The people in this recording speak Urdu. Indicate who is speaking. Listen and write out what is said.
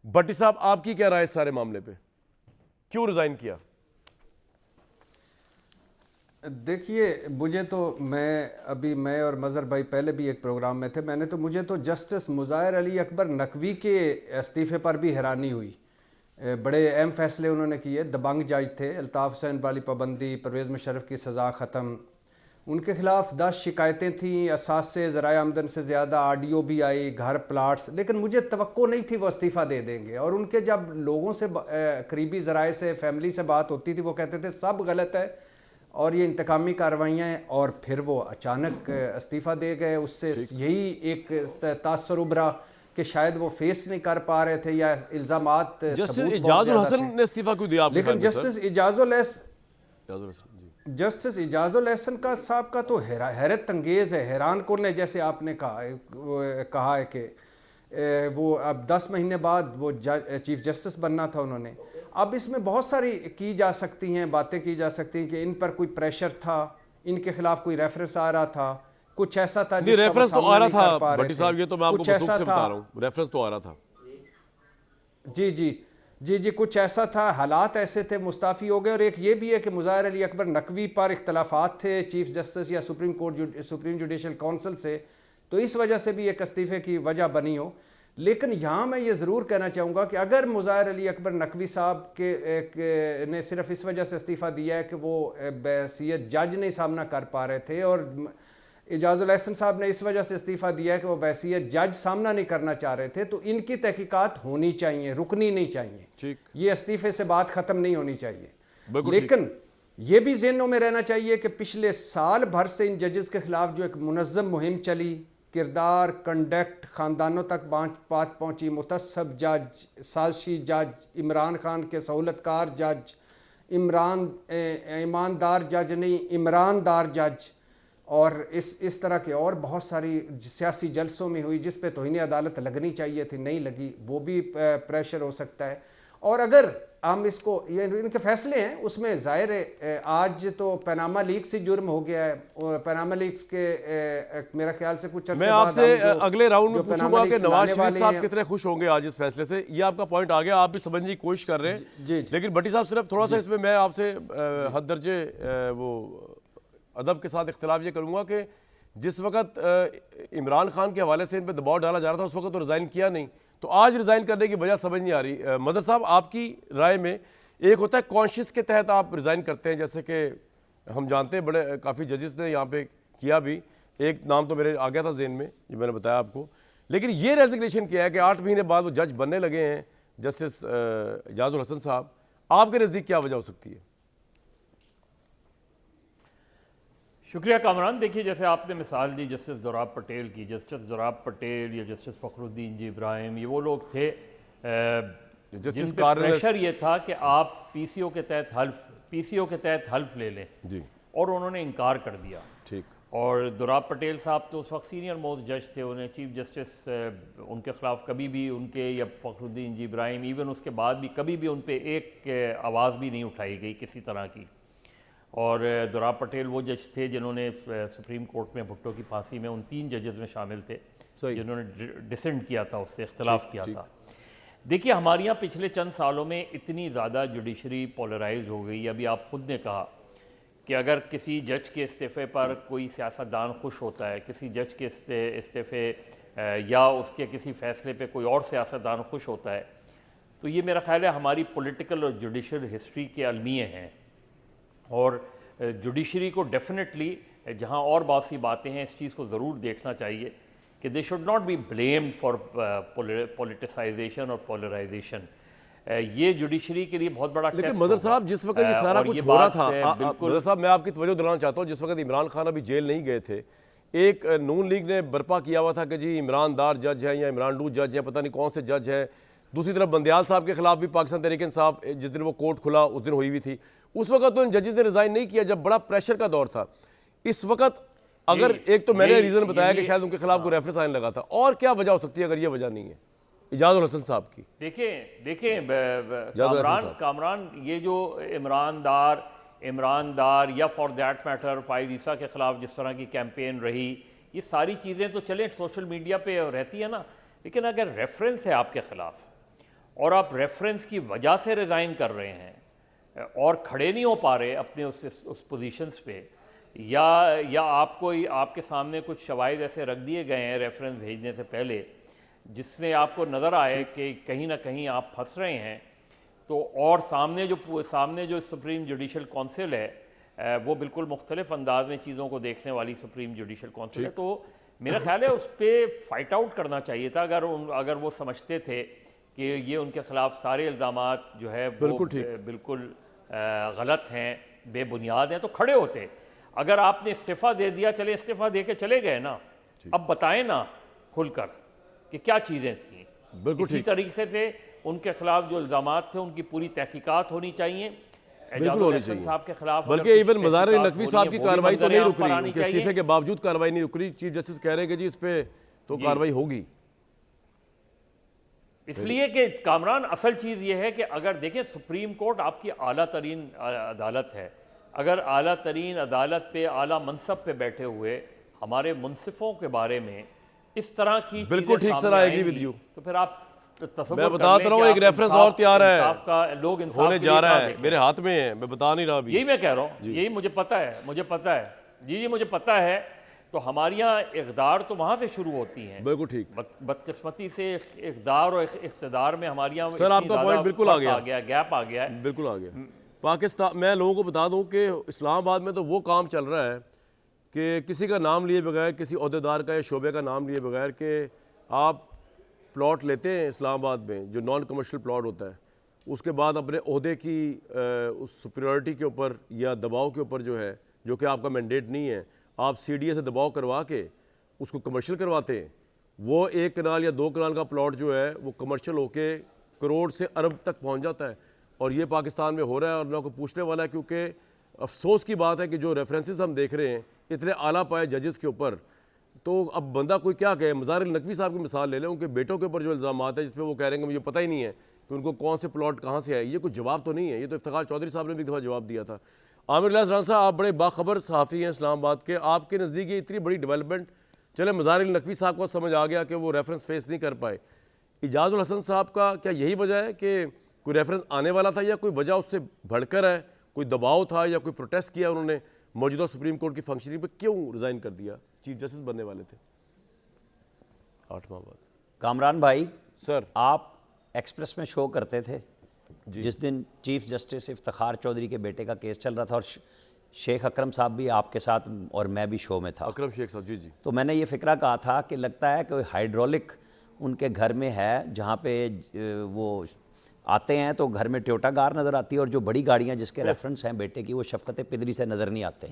Speaker 1: بٹی صاحب آپ کی کیا رائے اس سارے معاملے پہ؟ کیوں ریزائن کیا؟
Speaker 2: دیکھیے مجھے تو میں اور مظہر بھائی پہلے بھی ایک پروگرام میں تھے، مجھے تو جسٹس مظاہر علی اکبر نقوی کے استعفے پر بھی حیرانی ہوئی. بڑے اہم فیصلے انہوں نے کیے. دبنگ جج تھے، الطاف حسین والی پابندی، پرویز مشرف کی سزا ختم. ان کے خلاف 10 شکایتیں تھیں، اثاثے، ذرائع آمدن سے زیادہ، آڈیو بھی آئی، گھر، پلاٹس. لیکن مجھے توقع نہیں تھی وہ استعفیٰ دے دیں گے. اور ان کے جب لوگوں سے قریبی ذرائع سے، فیملی سے بات ہوتی تھی، وہ کہتے تھے سب غلط ہے اور یہ انتقامی کارروائیاں ہیں. اور پھر وہ اچانک استعفیٰ دے گئے. اس سے یہی ایک تاثر ابھرا کہ شاید وہ فیس نہیں کر پا رہے تھے یا الزامات
Speaker 1: جسٹس اعجاز الحسن نے استعفیٰ کیوں دیا آپ کے خیال
Speaker 2: لیکن
Speaker 1: میں سر؟
Speaker 2: جسٹس اعجاز الحسن کا صاحب کا تو حیرت انگیز ہے، حیران کن ہے. جیسے آپ نے کہا ہے کہ وہ اب 10 مہینے بعد وہ چیف جسٹس بننا تھا انہوں نے. اب اس میں بہت ساری کی جا سکتی ہیں، باتیں کی جا سکتی ہیں کہ ان پر کوئی پریشر تھا، ان کے خلاف کوئی ریفرنس آ رہا تھا، کچھ ایسا تھا جس کا وہ سامنا نہیں کر پا رہے تھے.
Speaker 1: بٹی صاحب یہ تو میں آپ کو وثوق سے بتا رہا ہوں، ریفرنس تو آ رہا تھا.
Speaker 2: جی کچھ ایسا تھا، حالات ایسے تھے، مستعفی ہو گئے. اور ایک یہ بھی ہے کہ مظاہر علی اکبر نقوی پر اختلافات تھے چیف جسٹس یا سپریم جوڈیشل کونسل سے، تو اس وجہ سے بھی ایک استعفے کی وجہ بنی ہو. لیکن یہاں میں یہ ضرور کہنا چاہوں گا کہ اگر مظاہر علی اکبر نقوی صاحب نے صرف اس وجہ سے استعفیٰ دیا ہے کہ وہ بحیثیت جج نہیں سامنا کر پا رہے تھے، اور اعجاز الحسن صاحب نے اس وجہ سے استعفیٰ دیا ہے کہ وہ بحیثیت جج سامنا نہیں کرنا چاہ رہے تھے، تو ان کی تحقیقات ہونی چاہیے، رکنی نہیں چاہیے. یہ استعفے سے بات ختم نہیں ہونی چاہیے. لیکن یہ بھی ذہنوں میں رہنا چاہیے کہ پچھلے سال بھر سے ان ججز کے خلاف جو ایک منظم مہم چلی، کردار، کنڈکٹ، خاندانوں تک بات پہنچی، متعصب جج، سازشی جج، عمران خان کے سہولت کار جج، ایماندار جج نہیں، عمراندار جج، اور اس طرح کے اور بہت ساری سیاسی جلسوں میں ہوئی جس پہ توہین عدالت لگنی چاہیے تھی، نہیں لگی. وہ بھی پریشر ہو سکتا ہے. اور اگر ہم اس کو، یہ ان کے فیصلے ہیں، اس میں ظاہر ہے آج تو پیناما لیکس سے جرم ہو گیا ہے. پیناما لیکس کے میرا خیال سے کچھ عرصے بعد
Speaker 1: میں آپ سے اگلے راؤنڈ میں پوچھوں گا کہ نواز شریف صاحب کتنے خوش ہوں گے آج اس فیصلے سے. یہ آپ کا پوائنٹ آ گیا، آپ بھی سمجھنے کی کوشش کر رہے ہیں. لیکن بٹی صاحب صرف تھوڑا سا اس میں آپ سے حد درجے وہ ادب کے ساتھ اختلاف یہ کروں گا کہ جس وقت عمران خان کے حوالے سے ان پہ دباؤ ڈالا جا رہا تھا اس وقت تو ریزائن کیا نہیں، تو آج ریزائن کرنے کی وجہ سمجھ نہیں آ رہی. مظہر صاحب آپ کی رائے میں ایک ہوتا ہے کانشیس کے تحت آپ ریزائن کرتے ہیں، جیسے کہ ہم جانتے ہیں بڑے کافی ججز نے یہاں پہ کیا بھی. ایک نام تو میرے آ گیا تھا ذہن میں، یہ میں نے بتایا آپ کو. لیکن یہ ریزگنیشن کیا ہے کہ 8 مہینے بعد وہ جج بننے لگے ہیں جسٹس اعجاز الحسن صاحب. آپ کے نزدیک کیا وجہ ہو سکتی ہے؟
Speaker 3: شکریہ کامران. دیکھیے جیسے آپ نے مثال دی جسٹس زوراب پٹیل کی، جسٹس زوراب پٹیل یا جسٹس فخر الدین جی ابراہیم، یہ وہ لوگ تھے جن پہ پریشر یہ تھا کہ آپ پی سی او کے تحت حلف لے لیں، اور انہوں نے انکار کر دیا. اور زوراب پٹیل صاحب تو اس وقت سینئر موسٹ جج تھے، انہیں چیف جسٹس ان کے خلاف کبھی بھی ان کے یا فخر الدین جی ابراہیم ایون اس کے بعد بھی کبھی بھی ان پہ ایک آواز بھی نہیں اٹھائی گئی کسی طرح کی. اور زوراب پٹیل وہ جج تھے جنہوں نے سپریم کورٹ میں بھٹو کی پھانسی میں ان 3 ججز میں شامل تھے جنہوں نے ڈسنٹ کیا تھا، اس سے اختلاف کیا تھا. دیکھیے ہمارے یہاں پچھلے چند سالوں میں اتنی زیادہ جوڈیشری پولرائز ہو گئی. ابھی آپ خود نے کہا کہ اگر کسی جج کے استعفے پر کوئی سیاستدان خوش ہوتا ہے، کسی جج کے استعفے یا اس کے کسی فیصلے پہ کوئی اور سیاستدان خوش ہوتا ہے، تو یہ میرا خیال ہے ہماری پولیٹیکل اور جوڈیشل ہسٹری کے المیہ ہیں. اور جوڈیشری کو ڈیفینیٹلی جہاں اور بہت سی باتیں ہیں اس چیز کو ضرور دیکھنا چاہیے کہ they should not be blamed for politicization اور پولرائزیشن. یہ جوڈیشری کے لیے بہت بڑا ٹیسٹ.
Speaker 1: لیکن مظہر صاحب جس وقت یہ سارا کچھ ہو رہا تھا، مظہر صاحب میں آپ کی توجہ دلانا چاہتا ہوں، جس وقت عمران خان ابھی جیل نہیں گئے تھے، ایک نون لیگ نے برپا کیا ہوا تھا کہ جی عمران دار جج ہیں یا عمران ڈو جج ہیں، پتہ نہیں کون سے جج ہیں. دوسری طرف بندیال صاحب کے خلاف بھی پاکستان تحریک انصاف جس دن وہ کورٹ کھلا اس دن ہوئی ہوئی تھی. اس وقت تو ان ججز نے ریزائن نہیں کیا جب بڑا پریشر کا دور تھا. اس وقت اگر ایک تو میں نے ریزن بتایا کہ شاید ان کے خلاف کوئی ریفرنس آنے لگا تھا، اور کیا وجہ ہو سکتی ہے اگر یہ وجہ نہیں ہے اعجاز الحسن صاحب کی؟
Speaker 3: دیکھیں کامران، یہ جو عمران دار یا فار دیٹ میٹر فائز عیسیٰ کے خلاف جس طرح کی کیمپین رہی، یہ ساری چیزیں تو چلیں سوشل میڈیا پہ رہتی ہے نا. لیکن اگر ریفرنس ہے آپ کے خلاف اور آپ ریفرنس کی وجہ سے ریزائن کر رہے ہیں اور کھڑے نہیں ہو پا رہے اپنے اس پوزیشنز پہ، یا آپ کو آپ کے سامنے کچھ شواہد ایسے رکھ دیے گئے ہیں ریفرنس بھیجنے سے پہلے جس میں آپ کو نظر آئے کہ کہیں نہ کہیں آپ پھنس رہے ہیں، تو اور سامنے جو سپریم جوڈیشل کونسل ہے وہ بالکل مختلف انداز میں چیزوں کو دیکھنے والی سپریم جوڈیشل کونسل ہے، تو میرا خیال ہے اس پہ فائٹ آؤٹ کرنا چاہیے تھا اگر وہ سمجھتے تھے کہ یہ ان کے خلاف سارے الزامات جو ہے وہ بالکل غلط ہیں، بے بنیاد ہیں، تو کھڑے ہوتے۔ اگر آپ نے استعفیٰ دے دیا، چلے استعفیٰ دے کے چلے گئے نا، اب بتائیں نا کھل کر کہ کیا چیزیں تھیں۔ اسی طریقے سے ان کے خلاف جو الزامات تھے ان کی پوری تحقیقات ہونی چاہیے،
Speaker 1: بالکل ہونی چاہیے،
Speaker 3: صاحب کے خلاف،
Speaker 1: بلکہ ایون مظاہر علی نقوی صاحب کی کارروائی تو نہیں رک رہی، ان کے استعفے کے باوجود کارروائی نہیں رک رہی، چیف جسٹس کہہ رہے ہیں کہ جی اس پہ تو کارروائی ہوگی۔
Speaker 3: اس لیے کہ کامران اصل چیز یہ ہے کہ اگر دیکھیں سپریم کورٹ آپ کی اعلیٰ ترین عدالت ہے، اگر اعلیٰ ترین عدالت پہ اعلیٰ منصب پہ بیٹھے ہوئے ہمارے منصفوں کے بارے میں اس طرح کی
Speaker 1: بالکل ٹھیک سر، آئی ایگری ود یو،
Speaker 3: تو پھر آپ تصور
Speaker 1: میں بتاتا رہا ہوں ایک ریفرنس اور تیار ہے،
Speaker 3: لوگ
Speaker 1: ہونے جا رہا ہے، میرے ہاتھ میں ہے، میں بتا نہیں رہا ابھی،
Speaker 3: یہی میں کہہ رہا ہوں، یہی مجھے پتہ ہے جی مجھے پتہ ہے، تو ہمارے یہاں اقدار تو وہاں سے شروع ہوتی ہیں،
Speaker 1: بالکل ٹھیک،
Speaker 3: بدقسمتی سے اقدار اور اقتدار میں ہمارے یہاں
Speaker 1: سر آپ کا پوائنٹ بالکل آ گیا،
Speaker 3: گیپ آ گیا ہے،
Speaker 1: بالکل آ گیا۔ پاکستان میں لوگوں کو بتا دوں کہ اسلام آباد میں تو وہ کام چل رہا ہے کہ کسی کا نام لیے بغیر، کسی عہدیدار کا یا شعبے کا نام لیے بغیر کہ آپ پلاٹ لیتے ہیں اسلام آباد میں جو نان کمرشل پلاٹ ہوتا ہے، اس کے بعد اپنے عہدے کی اس سپیریورٹی کے اوپر یا دباؤ کے اوپر جو ہے، جو کہ آپ کا مینڈیٹ نہیں ہے، آپ سی ڈی اے سے دباؤ کروا کے اس کو کمرشل کرواتے ہیں، وہ 1 کنال یا 2 کنال کا پلاٹ جو ہے وہ کمرشل ہو کے کروڑ سے ارب تک پہنچ جاتا ہے، اور یہ پاکستان میں ہو رہا ہے، اور لوگوں کو پوچھنے والا ہے، کیونکہ افسوس کی بات ہے کہ جو ریفرنسز ہم دیکھ رہے ہیں اتنے اعلیٰ پائے ججز کے اوپر، تو اب بندہ کوئی کیا کہے۔ مظاہر علی نقوی صاحب کی مثال لے لیں، ان کے بیٹوں کے اوپر جو الزامات ہیں جس پہ وہ کہہ رہے ہیں کہ مجھے پتہ ہی نہیں ہے کہ ان کو کون سے پلاٹ کہاں سے آئے، یہ کوئی جواب تو نہیں ہے، یہ تو افتخار چودھری صاحب نے بھی ایک دفعہ جواب دیا تھا۔ عامر الیاس رانا صاحب، آپ بڑے باخبر صحافی ہیں اسلام آباد کے، آپ کے نزدیک یہ اتنی بڑی ڈیولپمنٹ، چلے مظاہر علی نقوی صاحب کو سمجھ آ گیا کہ وہ ریفرنس فیس نہیں کر پائے، اعجاز الحسن صاحب کا کیا یہی وجہ ہے کہ کوئی ریفرنس آنے والا تھا، یا کوئی وجہ اس سے بڑھ کر ہے، کوئی دباؤ تھا یا کوئی پروٹیسٹ کیا انہوں نے موجودہ سپریم کورٹ کی فنکشننگ پہ، کیوں ریزائن کر دیا؟ چیف جسٹس بننے والے تھے 8 ماہ بعد۔
Speaker 4: کامران بھائی
Speaker 1: سر،
Speaker 4: آپ ایکسپریس میں شو کرتے تھے جس دن چیف جسٹس افتخار چودھری کے بیٹے کا کیس چل رہا تھا، اور شیخ اکرم صاحب بھی آپ کے ساتھ اور میں بھی شو میں تھا،
Speaker 1: اکرم شیخ صاحب، جی جی،
Speaker 4: تو میں نے یہ فکرہ کہا تھا کہ لگتا ہے کہ ہائیڈرولک ان کے گھر میں ہے، جہاں پہ وہ آتے ہیں تو گھر میں ٹویوٹا کار نظر آتی ہے، اور جو بڑی گاڑیاں جس کے ریفرنس ہیں بیٹے کی وہ شفقت پدری سے نظر نہیں آتے۔